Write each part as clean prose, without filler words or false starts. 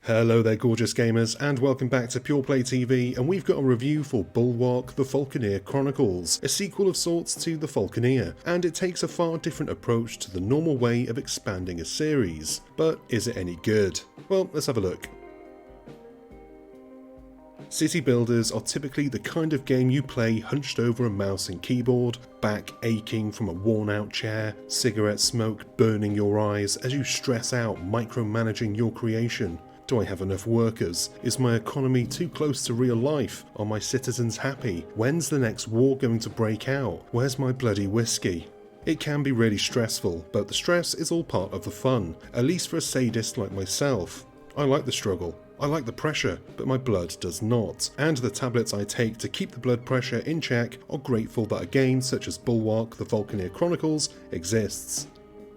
Hello there gorgeous gamers and welcome back to Pure Play TV, and we've got a review for Bulwark the Falconeer Chronicles, a sequel of sorts to the Falconeer, and it takes a far different approach to the normal way of expanding a series. But is it any good? Well, let's have a look. City builders are typically the kind of game you play hunched over a mouse and keyboard, back aching from a worn out chair, cigarette smoke burning your eyes as you stress out micromanaging your creation. Do I have enough workers? Is my economy too close to real life? Are my citizens happy? When's the next war going to break out? Where's my bloody whiskey? It can be really stressful, but the stress is all part of the fun, at least for a sadist like myself. I like the struggle, I like the pressure, but my blood does not, and the tablets I take to keep the blood pressure in check are grateful that a game such as Bulwark the Falconeer Chronicles exists.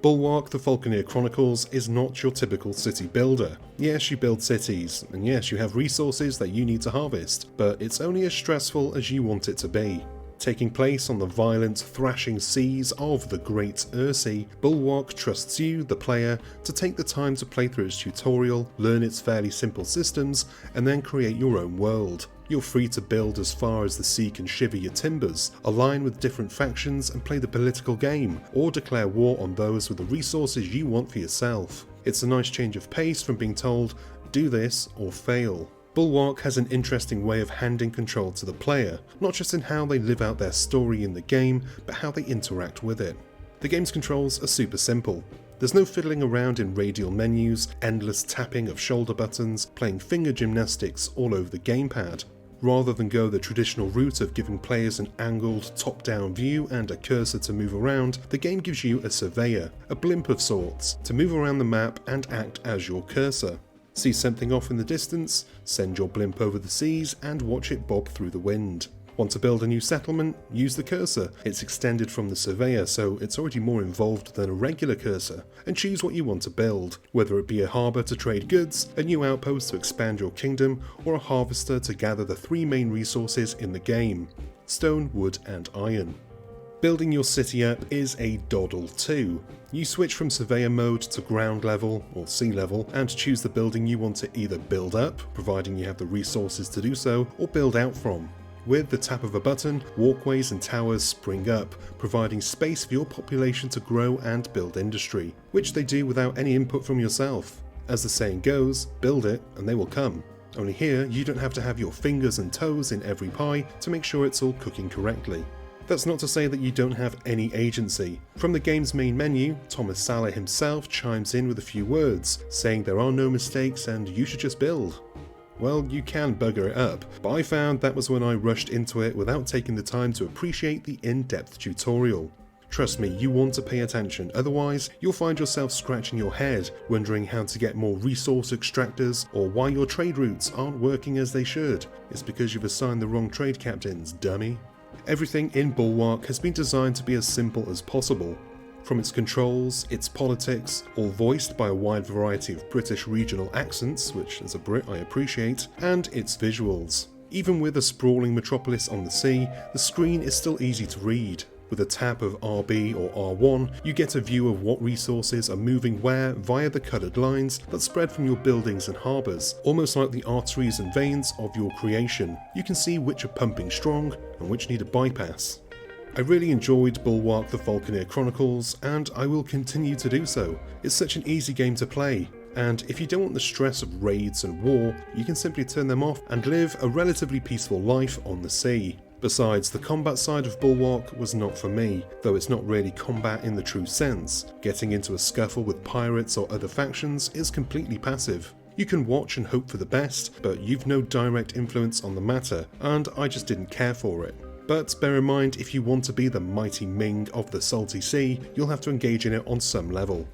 Bulwark the Falconeer Chronicles is not your typical city builder. Yes, you build cities, and yes, you have resources that you need to harvest, but it's only as stressful as you want it to be. Taking place on the violent, thrashing seas of the Great Ursea, Bulwark trusts you, the player, to take the time to play through its tutorial, learn its fairly simple systems, and then create your own world. You're free to build as far as the sea can shiver your timbers, align with different factions and play the political game, or declare war on those with the resources you want for yourself. It's a nice change of pace from being told, do this or fail. Bulwark has an interesting way of handing control to the player, not just in how they live out their story in the game, but how they interact with it. The game's controls are super simple. There's no fiddling around in radial menus, endless tapping of shoulder buttons, playing finger gymnastics all over the gamepad. Rather than go the traditional route of giving players an angled top-down view and a cursor to move around, the game gives you a surveyor, a blimp of sorts, to move around the map and act as your cursor. See something off in the distance, send your blimp over the seas and watch it bob through the wind. Want to build a new settlement? Use the cursor. It's extended from the surveyor, so it's already more involved than a regular cursor, and choose what you want to build, whether it be a harbour to trade goods, a new outpost to expand your kingdom, or a harvester to gather the three main resources in the game: stone, wood and iron. Building your city up is a doddle too. You switch from surveyor mode to ground level or sea level and choose the building you want to either build up, providing you have the resources to do so, or build out from. With the tap of a button, walkways and towers spring up, providing space for your population to grow and build industry, which they do without any input from yourself. As the saying goes, build it and they will come. Only here, you don't have to have your fingers and toes in every pie to make sure it's all cooking correctly. That's not to say that you don't have any agency. From the game's main menu, Thomas Salah himself chimes in with a few words, saying there are no mistakes and you should just build. Well, you can bugger it up, but I found that was when I rushed into it without taking the time to appreciate the in-depth tutorial. Trust me, you want to pay attention, otherwise you'll find yourself scratching your head, wondering how to get more resource extractors, or why your trade routes aren't working as they should. It's because you've assigned the wrong trade captains, dummy. Everything in Bulwark has been designed to be as simple as possible. From its controls, its politics, all voiced by a wide variety of British regional accents, which as a Brit I appreciate, and its visuals. Even with a sprawling metropolis on the sea, the screen is still easy to read. With a tap of RB or R1, you get a view of what resources are moving where via the coloured lines that spread from your buildings and harbours, almost like the arteries and veins of your creation. You can see which are pumping strong and which need a bypass. I really enjoyed Bulwark the Falconeer Chronicles, and I will continue to do so. It's such an easy game to play, and if you don't want the stress of raids and war, you can simply turn them off and live a relatively peaceful life on the sea. Besides, the combat side of Bulwark was not for me, though it's not really combat in the true sense. Getting into a scuffle with pirates or other factions is completely passive. You can watch and hope for the best, but you've no direct influence on the matter, and I just didn't care for it. But bear in mind, if you want to be the mighty Ming of the salty sea, you'll have to engage in it on some level.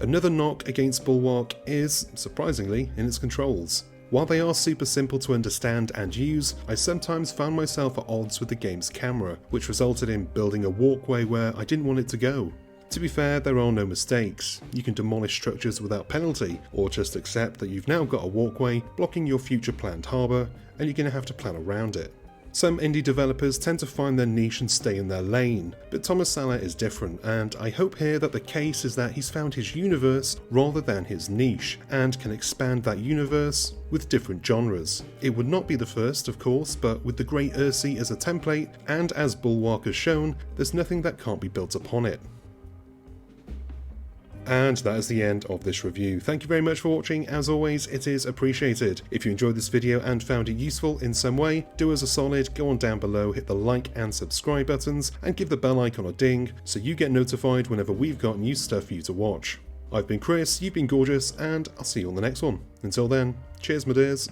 Another knock against Bulwark is, surprisingly, in its controls. While they are super simple to understand and use, I sometimes found myself at odds with the game's camera, which resulted in building a walkway where I didn't want it to go. To be fair, there are no mistakes. You can demolish structures without penalty, or just accept that you've now got a walkway blocking your future planned harbour, and you're going to have to plan around it. Some indie developers tend to find their niche and stay in their lane, but Thomas Salah is different, and I hope here that the case is that he's found his universe rather than his niche, and can expand that universe with different genres. It would not be the first, of course, but with the Great Ursi as a template, and as Bulwark has shown, there's nothing that can't be built upon it. And that is the end of this review. Thank you very much for watching. As always, it is appreciated. If you enjoyed this video and found it useful in some way, do us a solid, go on down below, hit the like and subscribe buttons, and give the bell icon a ding so you get notified whenever we've got new stuff for you to watch. I've been Chris, you've been gorgeous, and I'll see you on the next one. Until then, cheers my dears.